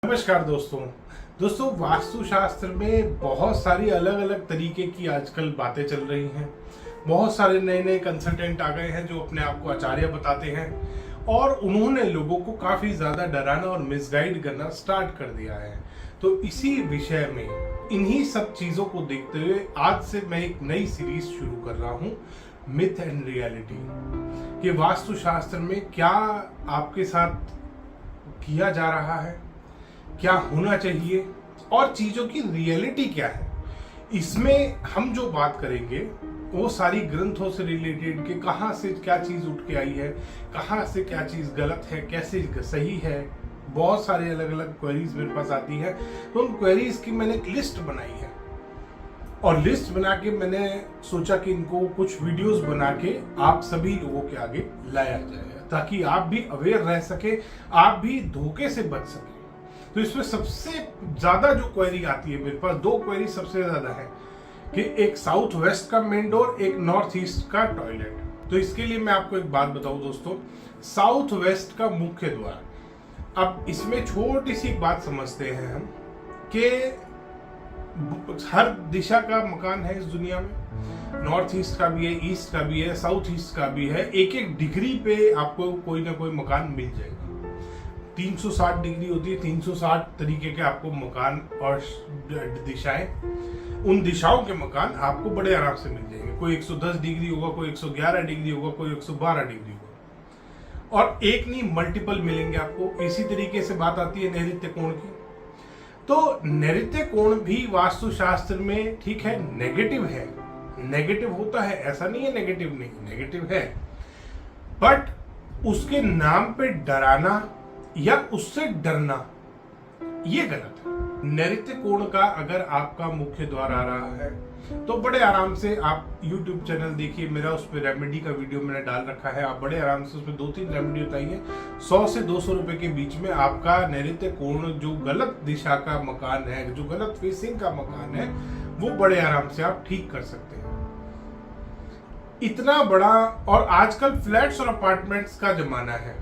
नमस्कार दोस्तों वास्तुशास्त्र में बहुत सारी अलग अलग तरीके की आजकल बातें चल रही हैं। बहुत सारे नए नए कंसल्टेंट आ गए हैं जो अपने आप को आचार्य बताते हैं और उन्होंने लोगों को काफी ज्यादा डराना और मिसगाइड करना स्टार्ट कर दिया है। तो इसी विषय में इन्हीं सब चीजों को देखते हुए आज से मैं एक नई सीरीज शुरू कर रहा हूँ, मिथ एंड रियलिटी, कि वास्तुशास्त्र में क्या आपके साथ किया जा रहा है, क्या होना चाहिए और चीजों की रियलिटी क्या है। इसमें हम जो बात करेंगे वो सारी ग्रंथों से रिलेटेड कि कहाँ से क्या चीज उठ के आई है, कहाँ से क्या चीज गलत है, कैसे सही है। बहुत सारे अलग अलग क्वेरीज मेरे पास आती है, तो उन क्वेरीज की मैंने एक लिस्ट बनाई है और लिस्ट बना के मैंने सोचा कि इनको कुछ वीडियोस बना के आप सभी लोगों के आगे लाया जाए ताकि आप भी अवेयर रह सके, आप भी धोखे से बच सके। तो इसमें सबसे ज्यादा जो क्वेरी आती है, मेरे पास दो क्वेरी सबसे ज्यादा है कि एक साउथ वेस्ट का मेन डोर, एक नॉर्थ ईस्ट का टॉयलेट। तो इसके लिए मैं आपको एक बात बताऊं दोस्तों, साउथ वेस्ट का मुख्य द्वार। अब इसमें छोटी सी बात समझते हैं हम कि हर दिशा का मकान है इस दुनिया में। नॉर्थ ईस्ट का भी है, ईस्ट का भी है, साउथ ईस्ट का भी है। एक एक डिग्री पे आपको कोई ना कोई मकान मिल जाएगा। 360 डिग्री होती है, 360 तरीके के आपको मकान और दिशाएं, उन दिशाओं के मकान आपको बड़े आराम से मिल जाएंगे। कोई 110 डिग्री होगा, कोई 111 डिग्री होगा, कोई 112 डिग्री होगा, और एक नहीं मल्टीपल मिलेंगे आपको। इसी तरीके से बात आती है नैऋत्य कोण की। तो नैऋत्य कोण भी वास्तुशास्त्र में ठीक है, नेगेटिव है, नेगेटिव होता है, ऐसा नहीं है नेगेटिव नहीं, नेगेटिव है, बट उसके नाम पे डराना या उससे डरना ये गलत है। नैऋत्य कोण का अगर आपका मुख्य द्वार आ रहा है तो बड़े आराम से आप YouTube चैनल देखिए, मेरा उस पर रेमेडी का वीडियो मैंने डाल रखा है। आप बड़े आराम से उसमें 2-3 रेमेडी बताइए, 100 से 200 रुपए के बीच में आपका नैऋत्य कोण जो गलत दिशा का मकान है, जो गलत फेसिंग का मकान है, वो बड़े आराम से आप ठीक कर सकते हैं। इतना बड़ा, और आजकल फ्लैट्स और अपार्टमेंट्स का जमाना है।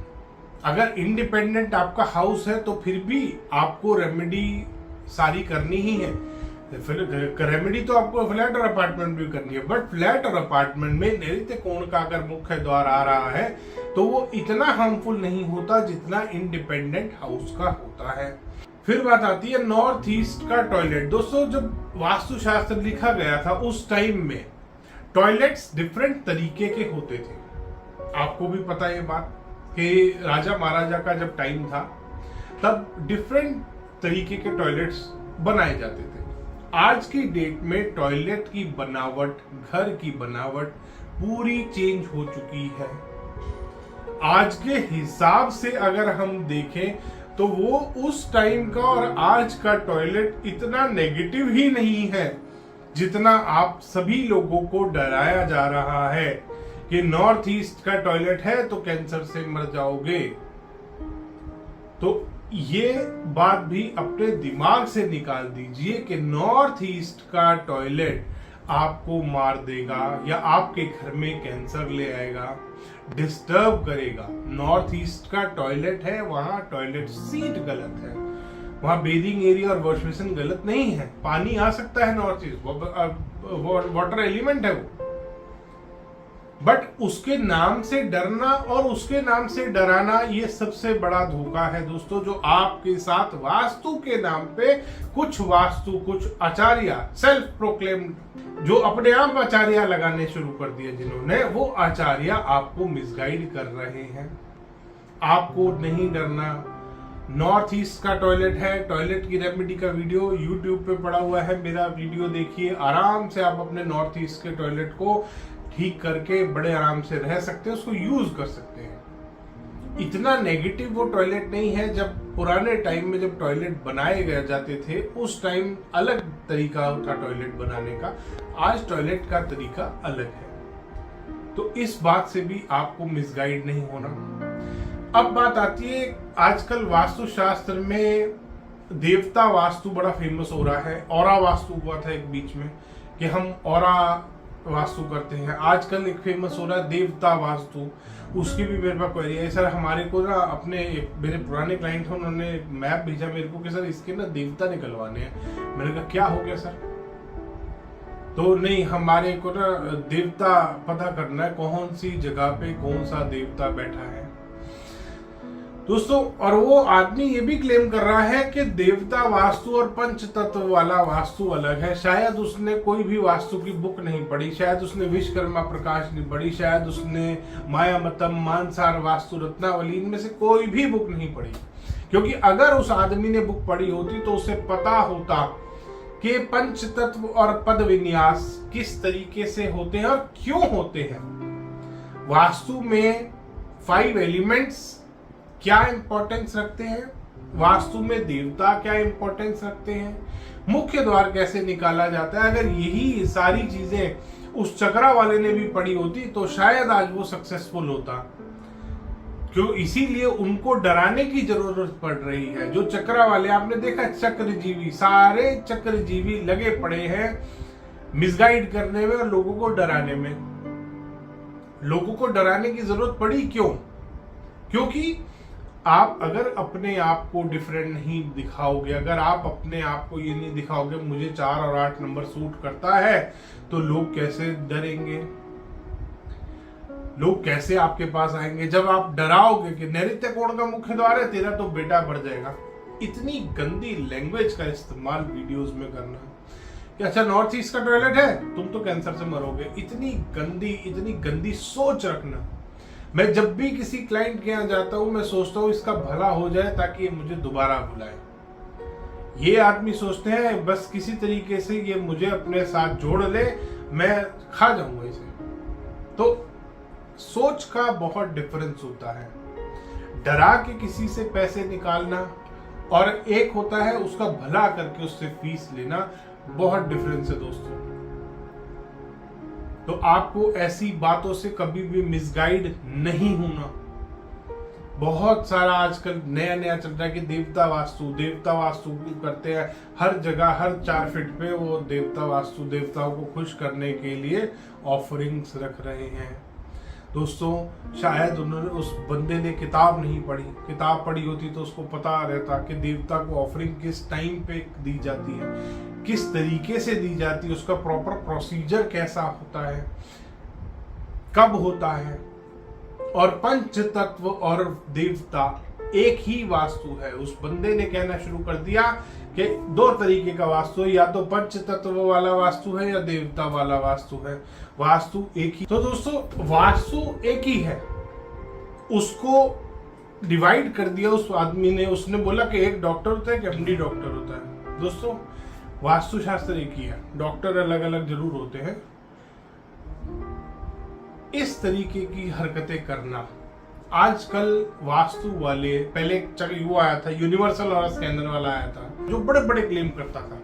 अगर इंडिपेंडेंट आपका हाउस है तो फिर भी आपको रेमेडी सारी करनी ही है। रेमेडी तो आपको फ्लैट और अपार्टमेंट भी करनी है, बट फ्लैट और अपार्टमेंट में नैऋत्य कोण का अगर मुख्य द्वार आ रहा है तो वो इतना हार्मफुल नहीं होता जितना इंडिपेंडेंट हाउस का होता है। फिर बात आती है नॉर्थ ईस्ट का टॉयलेट। दोस्तों, जब वास्तुशास्त्र लिखा गया था उस टाइम में टॉयलेट्स डिफरेंट तरीके के होते थे। आपको भी पता है ये बात कि राजा महाराजा का जब टाइम था तब डिफरेंट तरीके के टॉयलेट्स बनाए जाते थे। आज की डेट में टॉयलेट की बनावट, घर की बनावट पूरी चेंज हो चुकी है। आज के हिसाब से अगर हम देखें तो वो उस टाइम का और आज का टॉयलेट इतना नेगेटिव ही नहीं है जितना आप सभी लोगों को डराया जा रहा है कि नॉर्थ ईस्ट का टॉयलेट है तो कैंसर से मर जाओगे। तो ये बात भी अपने दिमाग से निकाल दीजिए कि नॉर्थ ईस्ट का टॉयलेट आपको मार देगा या आपके घर में कैंसर ले आएगा, डिस्टर्ब करेगा। नॉर्थ ईस्ट का टॉयलेट है, वहां टॉयलेट सीट गलत है, वहां बेदिंग एरिया और वॉश बेसिन गलत नहीं है। पानी आ सकता है नॉर्थ ईस्ट, वाटर एलिमेंट है वो, बट उसके नाम से डरना और उसके नाम से डराना ये सबसे बड़ा धोखा है दोस्तों, जो आपके साथ वास्तु के नाम पे कुछ आचार्य, सेल्फ प्रोक्लेम्ड, जो अपने आप आचार्य लगाने शुरू कर दिए जिन्होंने, वो आचार्य आपको मिसगाइड कर रहे हैं। आपको नहीं डरना। नॉर्थ ईस्ट का टॉयलेट है, टॉयलेट की रेमेडी का वीडियो YouTube पे पड़ा हुआ है, मेरा वीडियो देखिए, आराम से आप अपने नॉर्थ ईस्ट के टॉयलेट को ठीक करके बड़े आराम से रह सकते हैं, उसको यूज कर सकते हैं। इतना नेगेटिव वो टॉयलेट नहीं है। जब पुराने टाइम में जब टॉयलेट बनाए गए जाते थे उस टाइम अलग तरीका था टॉयलेट बनाने का, आज टॉयलेट का तरीका अलग है। तो इस बात से भी आपको मिसगाइड नहीं होना। अब बात आती है, आजकल वास्तुशास्त्र में देवता वास्तु बड़ा फेमस हो रहा है। ऑरा वास्तु हुआ था एक बीच में कि हम ऑरा वास्तु करते हैं। आजकल एक फेमस हो रहा है देवता वास्तु, उसकी भी मेरे पास क्वेरी है। सर हमारे को ना अपने मेरे पुराने क्लाइंट हैं, उन्होंने मैप भेजा मेरे को कि सर इसके ना देवता निकलवाने हैं। मैंने कहा क्या हो गया सर? तो नहीं, हमारे को ना देवता पता करना है, कौन सी जगह पे कौन सा देवता बैठा है दोस्तों। और वो आदमी ये भी क्लेम कर रहा है कि देवता वास्तु और पंच तत्व वाला वास्तु अलग है। शायद उसने कोई भी वास्तु की बुक नहीं पढ़ी, शायद उसने विश्वकर्मा प्रकाश नहीं पढ़ी, शायद उसने मायामतम, मानसार वास्तु, रत्नावली, इनमें से कोई भी बुक नहीं पढ़ी। क्योंकि अगर उस आदमी ने बुक पढ़ी होती तो उसे पता होता कि पंच तत्व और पद विन्यास किस तरीके से होते हैं और क्यों होते हैं। वास्तु में 5 एलिमेंट्स क्या इंपॉर्टेंस रखते हैं, वास्तु में देवता क्या इंपॉर्टेंस रखते हैं, मुख्य द्वार कैसे निकाला जाता है। अगर यही सारी चीजें उस चक्रा वाले ने भी पढ़ी होती तो शायद आज वो सक्सेसफुल होता। क्यों? इसीलिए उनको डराने की जरूरत पड़ रही है। जो चक्रा वाले आपने देखा, चक्रजीवी, सारे चक्रजीवी लगे पड़े हैं मिसगाइड करने में और लोगों को डराने में। लोगों को डराने की जरूरत पड़ी क्यों? क्योंकि आप अगर अपने आप को डिफरेंट नहीं दिखाओगे, अगर आप अपने आप को ये नहीं दिखाओगे मुझे 4 और 8 नंबर सूट करता है, तो लोग कैसे डरेंगे, लोग कैसे आपके पास आएंगे? जब आप डराओगे कि नैऋत्य कोण का मुख्य द्वार है, तेरा तो बेटा बढ़ जाएगा। इतनी गंदी लैंग्वेज का इस्तेमाल वीडियोस में करना कि अच्छा नॉर्थ ईस्ट का टॉयलेट है, तुम तो कैंसर से मरोगे। इतनी गंदी सोच रखना। मैं जब भी किसी क्लाइंट के यहाँ जाता हूं, मैं सोचता हूं इसका भला हो जाए ताकि ये मुझे दोबारा बुलाए। ये आदमी सोचते हैं बस किसी तरीके से ये मुझे अपने साथ जोड़ ले, मैं खा जाऊंगा इसे। तो सोच का बहुत डिफरेंस होता है। डरा के किसी से पैसे निकालना और एक होता है उसका भला करके उससे फीस लेना, बहुत डिफरेंस है दोस्तों। तो आपको ऐसी बातों से कभी भी मिसगाइड नहीं होना। बहुत सारा आजकल नया चल रहा है कि देवता वास्तु करते हैं हर जगह, हर 4 फीट पे वो देवता वास्तु, देवताओं को खुश करने के लिए ऑफरिंग्स रख रहे हैं। दोस्तों शायद उन्होंने, उस बंदे ने किताब नहीं पढ़ी, किताब पढ़ी होती तो उसको पता रहता कि देवता को ऑफरिंग किस टाइम पे दी जाती है, किस तरीके से दी जाती है, उसका प्रॉपर प्रोसीजर कैसा होता है, कब होता है। और पंच तत्व और देवता एक ही वास्तु है। उस बंदे ने कहना शुरू कर दिया कि 2 तरीके का वास्तु है, या तो पंच तत्व वाला वास्तु है या देवता वाला वास्तु है। वास्तु एक ही। तो दोस्तों वास्तु एक ही है, उसको डिवाइड कर दिया उस आदमी ने। उसने बोला कि एक डॉक्टर होता है, एक एमडी डॉक्टर होता है। दोस्तों वास्तु शास्त्र एक ही है, डॉक्टर अलग अलग जरूर होते हैं। इस तरीके की हरकतें करना आजकल वास्तु वाले, पहले वो आया था यूनिवर्सल और स्कैनर वाला आया था, जो बड़े बड़े क्लेम करता था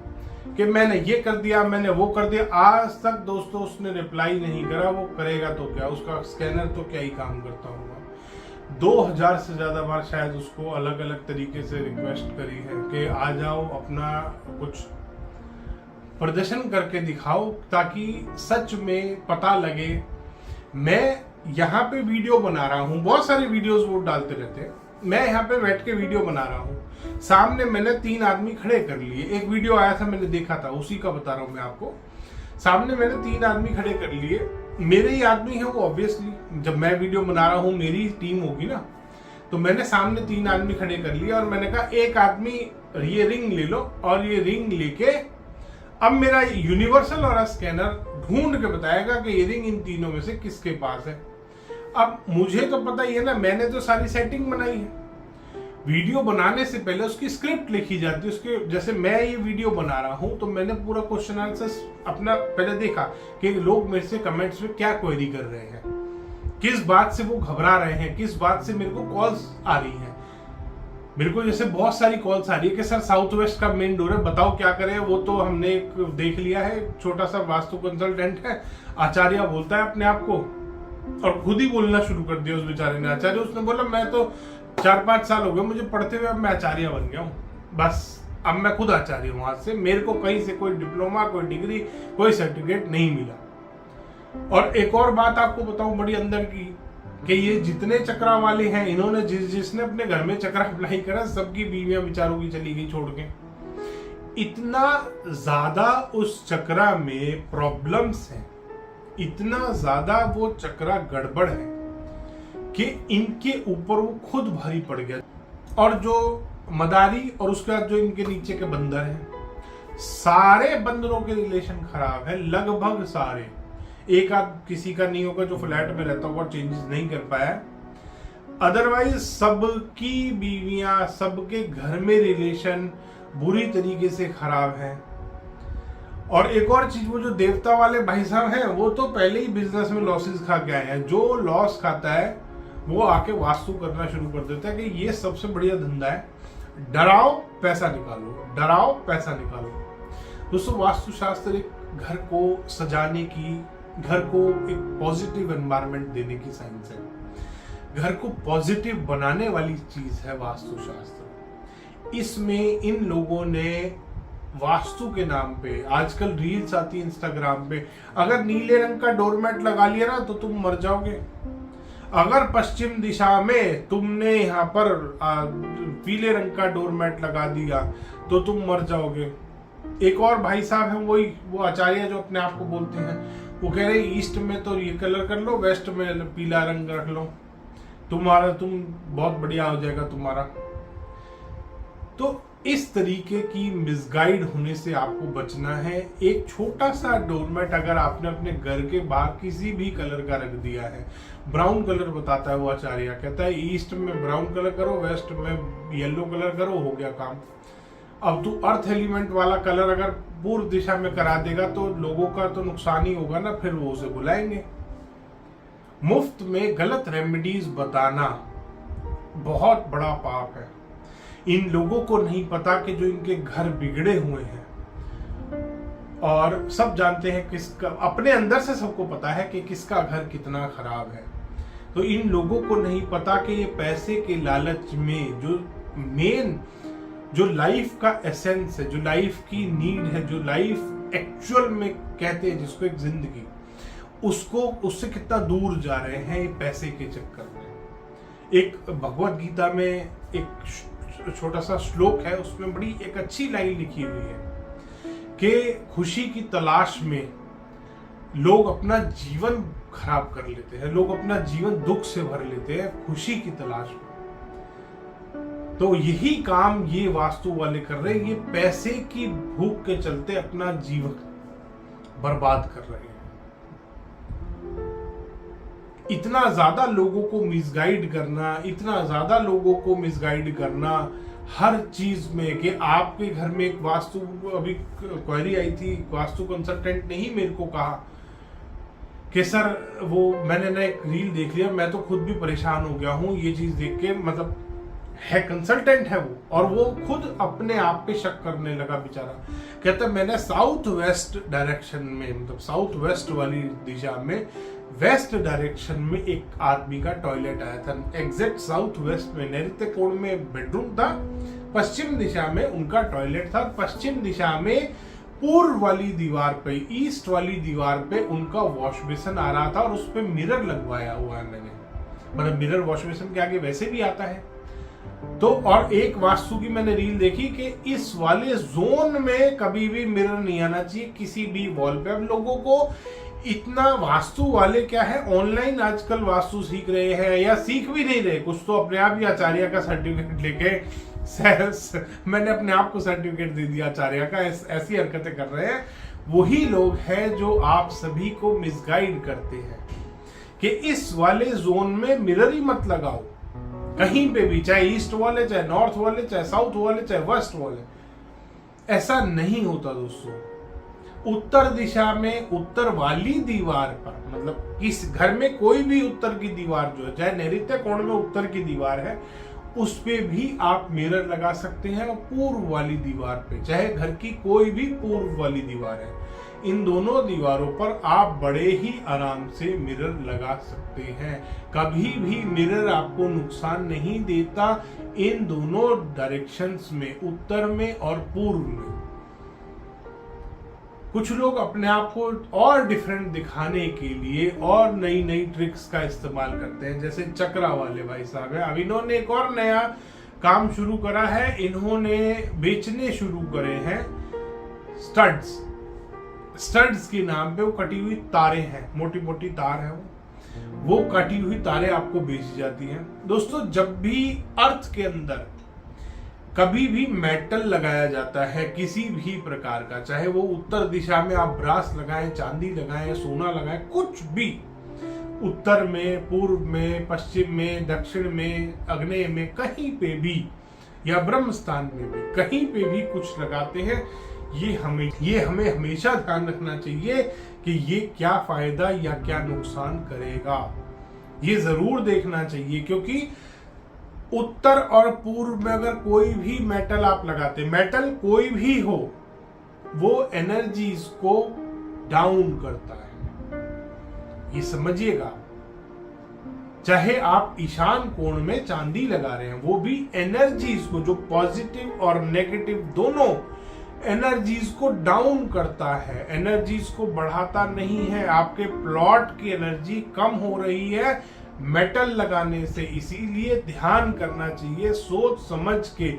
कि मैंने ये कर दिया, मैंने वो कर दिया। आज तक दोस्तों उसने रिप्लाई नहीं करा। वो करेगा तो क्या, उसका स्कैनर तो क्या ही काम करता होगा। 2000 से ज्यादा बार शायद उसको अलग अलग तरीके से रिक्वेस्ट करी है कि आ जाओ, अपना कुछ प्रदर्शन करके दिखाओ ताकि सच में पता लगे। मैं यहाँ पे वीडियो बना रहा हूँ, बहुत सारी वीडियोस वो डालते रहते हैं, मैं यहाँ पे बैठ के वीडियो बना रहा हूँ। सामने मैंने 3 आदमी खड़े कर लिए। एक वीडियो आया था, मैंने देखा था, उसी का बता रहा हूँ मैं आपको। सामने मैंने 3 आदमी खड़े कर लिए, मेरे ही आदमी है वो। ऑब्वियसली जब मैं वीडियो बना रहा हूँ मेरी टीम होगी ना, तो मैंने सामने 3 आदमी खड़े कर लिए और मैंने कहा एक आदमी ये रिंग ले लो, और ये रिंग लेके अब मेरा यूनिवर्सल और स्कैनर ढूंढ के बताएगा कि ये रिंग इन तीनों में से किसके पास है। अब मुझे तो पता ही है ना, मैंने तो सारी सेटिंग बनाई है। वीडियो बनाने से पहले उसकी स्क्रिप्ट लिखी जाती है। उसके जैसे मैं ये वीडियो बना रहा हूं तो मैंने पूरा क्वेश्चन आंसर अपना पहले देखा कि लोग मेरे से कमेंट्स में क्या क्वेरी कर रहे हैं, किस बात से वो घबरा रहे हैं, किस बात से मेरे को कॉल्स आ रही हैं। मेरे को जैसे बहुत सारी कॉल्स आ रही है कि सर साउथ वेस्ट का मेन डोर है, बताओ क्या करें। वो तो हमने एक देख लिया है, छोटा सा वास्तु कंसल्टेंट है, आचार्य बोलता है अपने आप को, और खुद ही बोलना शुरू कर दिया उस बेचारे ने आचार्य। उसने बोला मैं तो 4-5 साल हो गए मुझे पढ़ते हुए, अब मैं आचार्य बन गया हूँ, बस अब मैं खुद आचार्य हूँ आज से। मेरे को कहीं से कोई डिप्लोमा, कोई डिग्री, कोई सर्टिफिकेट नहीं मिला। और एक और बात आपको बताऊं बड़ी अंदर की, कि ये जितने चक्रा वाले हैं, इन्होंने जिसने अपने घर में चक्रा अप्लाई करा, सबकी बीवियां बेचारों की चली गई छोड़ के। इतना ज्यादा उस चक्रा में प्रॉब्लम्स हैं, इतना ज्यादा वो चक्रा गड़बड़ है कि इनके ऊपर वो खुद भारी पड़ गया। और जो मदारी और उसके बाद जो इनके नीचे के बंदर हैं, सारे बंदरों के रिलेशन खराब है, लगभग सारे। एक आध किसी का नहीं होगा जो फ्लैट में रहता होगा, चेंजेस नहीं कर पाया, अदरवाइज सबकी बीवियां, सबके घर में रिलेशन बुरी तरीके से खराब है। और एक और चीज, वो जो देवता वाले भाई साहब हैं, वो तो पहले ही बिजनेस में लॉसेस खा के आए हैं। जो लॉस खाता है वो आके वास्तु करना शुरू कर देता है कि ये सबसे बढ़िया धंधा है, डराओ पैसा निकालो, डराओ पैसा निकालो। दोस्तों, वास्तुशास्त्र एक घर को सजाने की, घर को एक पॉजिटिव एनवायरनमेंट देने की साइंस है। घर को पॉजिटिव बनाने वाली चीज है वास्तुशास्त्र। इसमें इन लोगों ने वास्तु के नाम पे, आजकल रील्स आती है इंस्टाग्राम पे, अगर नीले रंग का डोरमेट लगा लिया ना तो तुम मर जाओगे। अगर पश्चिम दिशा में तुमने यहाँ पर पीले रंग का डोरमेट लगा दिया तो तुम मर जाओगे। एक और भाई साहब हैं, वो आचार्य जो अपने आप को बोलते हैं, वो कह रहे ईस्ट में तो ये कलर कर लो, वेस्ट में पीला रंग रख लो, तुम बहुत बढ़िया हो जाएगा तुम्हारा। तो इस तरीके की मिसगाइड होने से आपको बचना है। एक छोटा सा डोरमेट अगर आपने अपने घर के बाहर किसी भी कलर का रख दिया है, ब्राउन कलर बताता है वो आचार्य, कहता है ईस्ट में ब्राउन कलर करो, वेस्ट में येलो कलर करो, हो गया काम। अब तू अर्थ एलिमेंट वाला कलर अगर पूर्व दिशा में करा देगा तो लोगों का तो नुकसान ही होगा ना, फिर वो उसे बुलाएंगे। मुफ्त में गलत रेमेडीज बताना बहुत बड़ा पाप है। इन लोगों को नहीं पता कि जो इनके घर बिगड़े हुए हैं, और सब जानते हैं किसका, अपने अंदर से सबको पता है कि किसका घर कितना खराब है। तो इन लोगों को नहीं पता कि ये पैसे के लालच में जो मेन, जो लाइफ का एसेंस है, जो लाइफ की नीड है, जो लाइफ एक्चुअल में कहते हैं जिसको एक जिंदगी, उससे कितना दूर जा रहे हैं ये पैसे के चक्कर में। एक भगवत गीता में एक छोटा सा श्लोक है, उसमें बड़ी एक अच्छी लाइन लिखी हुई है कि खुशी की तलाश में लोग अपना जीवन खराब कर लेते हैं, लोग अपना जीवन दुख से भर लेते हैं खुशी की तलाश में। तो यही काम ये वास्तु वाले कर रहे हैं, ये पैसे की भूख के चलते अपना जीवन बर्बाद कर रहे हैं। इतना ज्यादा लोगों को मिसगाइड करना, इतना ज्यादा लोगों को मिसगाइड करना हर चीज में, कि आपके घर में एक वास्तु, अभी क्वेरी आई थी, वास्तु कंसल्टेंट ने ही मेरे को कहा कि सर वो मैंने ना एक रील देख लिया, मैं तो खुद भी परेशान हो गया हूँ ये चीज देख के, मतलब है कंसल्टेंट है वो, और वो खुद अपने आप पे शक करने लगा बेचारा। कहता मैंने साउथ वेस्ट डायरेक्शन में, मतलब साउथ वेस्ट वाली दिशा में, वेस्ट डायरेक्शन में एक आदमी का टॉयलेट आया था, एग्जैक्ट साउथ वेस्ट में, नैऋत्य कोण में बेडरूम था, पश्चिम दिशा में उनका टॉयलेट था, पश्चिम दिशा में पूर्व वाली दीवार पे, ईस्ट वाली दीवार पे उनका वॉश बेसिन आ रहा था, और उस पे मिरर लगवाया हुआ है मैंने, मतलब मिरर वॉश बेसिन के आगे वैसे भी आता है। तो और एक वास्तु की मैंने रील देखी कि इस वाले जोन में कभी भी मिरर नहीं आना चाहिए किसी भी वॉल पे। अब लोगों को इतना, वास्तु वाले क्या है, ऑनलाइन आजकल वास्तु सीख रहे हैं, या सीख भी नहीं रहे, कुछ तो अपने आप ही आचार्य का सर्टिफिकेट लेके मैंने अपने आप को सर्टिफिकेट दे दिया आचार्य का, ऐसी हरकतें कर रहे हैं। वही लोग हैं जो आप सभी को मिसगाइड करते हैं कि इस वाले जोन में मिरर ही मत लगाओ कहीं पे भी, चाहे ईस्ट वॉल है, चाहे नॉर्थ वॉल है, चाहे साउथ वॉल है, चाहे वेस्ट वॉल है। ऐसा नहीं होता दोस्तों। उत्तर दिशा में उत्तर वाली दीवार पर, मतलब किस घर में कोई भी उत्तर की दीवार जो है, चाहे नैऋत्य कोण में उत्तर की दीवार है, उस पे भी आप मिरर लगा सकते हैं, और पूर्व वाली दीवार पे, चाहे घर की कोई भी पूर्व वाली दीवार है, इन दोनों दीवारों पर आप बड़े ही आराम से मिरर लगा सकते हैं। कभी भी मिरर आपको नुकसान नहीं देता इन दोनों डायरेक्शंस में, उत्तर में और पूर्व में। कुछ लोग अपने आप को और डिफरेंट दिखाने के लिए और नई नई ट्रिक्स का इस्तेमाल करते हैं। जैसे चक्रा वाले भाई साहब है, अब इन्होंने एक और नया काम शुरू करा है, इन्होंने बेचने शुरू करे हैं स्टड्स के नाम पे। वो कटी हुई तारें हैं, मोटी मोटी तार है, वो कटी हुई तारें आपको बेची जाती हैं। दोस्तों, जब भी अर्थ के अंदर कभी भी मेटल लगाया जाता है किसी भी प्रकार का, चाहे वो उत्तर दिशा में आप ब्रास लगाएं, चांदी लगाएं, सोना लगाएं, कुछ भी, उत्तर में, पूर्व में, पश्चिम में, दक्षिण में, आग्नेय में, कहीं पे भी, या ब्रह्म स्थान में भी कहीं पे भी कुछ लगाते हैं, ये हमें हमेशा ध्यान रखना चाहिए कि ये क्या फायदा या क्या नुकसान करेगा। ये जरूर देखना चाहिए, क्योंकि उत्तर और पूर्व में अगर कोई भी मेटल आप लगाते, मेटल कोई भी हो, वो एनर्जीज को डाउन करता है, ये समझिएगा। चाहे आप ईशान कोण में चांदी लगा रहे हैं, वो भी एनर्जीज को, जो पॉजिटिव और नेगेटिव दोनों एनर्जीज को डाउन करता है, एनर्जीज को बढ़ाता नहीं है। आपके प्लॉट की एनर्जी कम हो रही है मेटल लगाने से, इसीलिए ध्यान करना चाहिए, सोच समझ के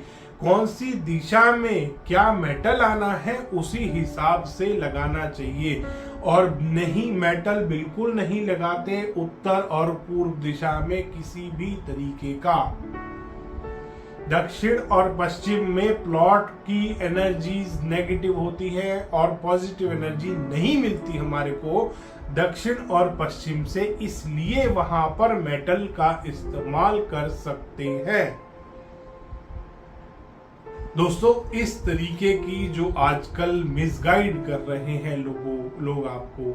कौन सी दिशा में क्या मेटल आना है उसी हिसाब से लगाना चाहिए। और नहीं, मेटल बिल्कुल नहीं लगाते उत्तर और पूर्व दिशा में किसी भी तरीके का। दक्षिण और पश्चिम में प्लॉट की एनर्जीज नेगेटिव होती है और पॉजिटिव एनर्जी नहीं मिलती हमारे को दक्षिण और पश्चिम से, इसलिए वहां पर मेटल का इस्तेमाल कर सकते हैं। दोस्तों, इस तरीके की जो आजकल मिसगाइड कर रहे हैं लोग आपको,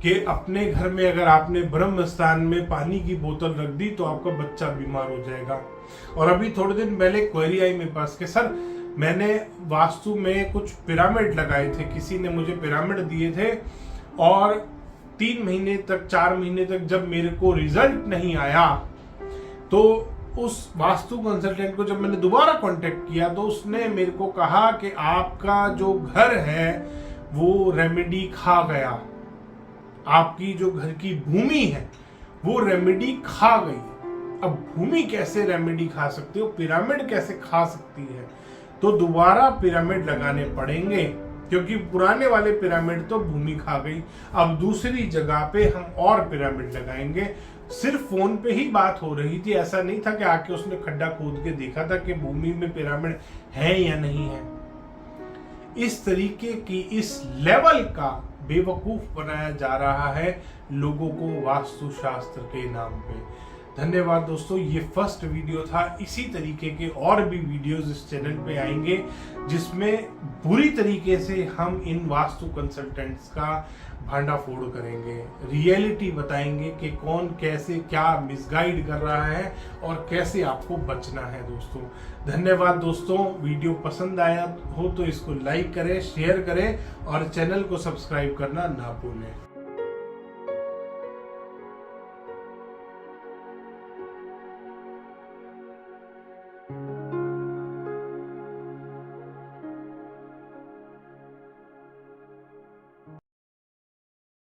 कि अपने घर में अगर आपने ब्रह्म स्थान में पानी की बोतल रख दी तो आपका बच्चा बीमार हो जाएगा। और अभी थोड़े दिन पहले क्वेरी आई मेरे पास कि सर, मैंने वास्तु में कुछ पिरामिड लगाए थे, किसी ने मुझे पिरामिड दिए थे, और 3 महीने तक, 4 महीने तक जब मेरे को रिजल्ट नहीं आया, तो उस वास्तु कंसल्टेंट को जब मैंने दोबारा कांटेक्ट किया तो उसने मेरे को कहा कि आपका जो घर है वो रेमेडी खा गया, आपकी जो घर की भूमि है वो रेमेडी खा गई। अब भूमि कैसे रेमेडी खा सकती हो, पिरामिड कैसे खा सकती है? तो दोबारा पिरामिड लगाने पड़ेंगे, क्योंकि पुराने वाले पिरामिड तो भूमि खा गई। अब दूसरी जगह पे हम और पिरामिड लगाएंगे। सिर्फ फोन पे ही बात हो रही थी, ऐसा नहीं था कि आके उसने खड्डा खोद के देखा था कि भूमि में पिरामिड है या नहीं है। इस तरीके की, इस लेवल का बेवकूफ बनाया जा रहा है लोगों को वास्तुशास्त्र के नाम पे। धन्यवाद दोस्तों, ये फर्स्ट वीडियो था। इसी तरीके के और भी वीडियोस इस चैनल पे आएंगे, जिसमें बुरी तरीके से हम इन वास्तु कंसल्टेंट्स का भांडाफोड़ करेंगे, रियलिटी बताएंगे कि कौन कैसे क्या मिसगाइड कर रहा है और कैसे आपको बचना है। दोस्तों, धन्यवाद दोस्तों। वीडियो पसंद आया हो तो इसको लाइक करें, शेयर करें और चैनल को सब्सक्राइब करना ना भूलें।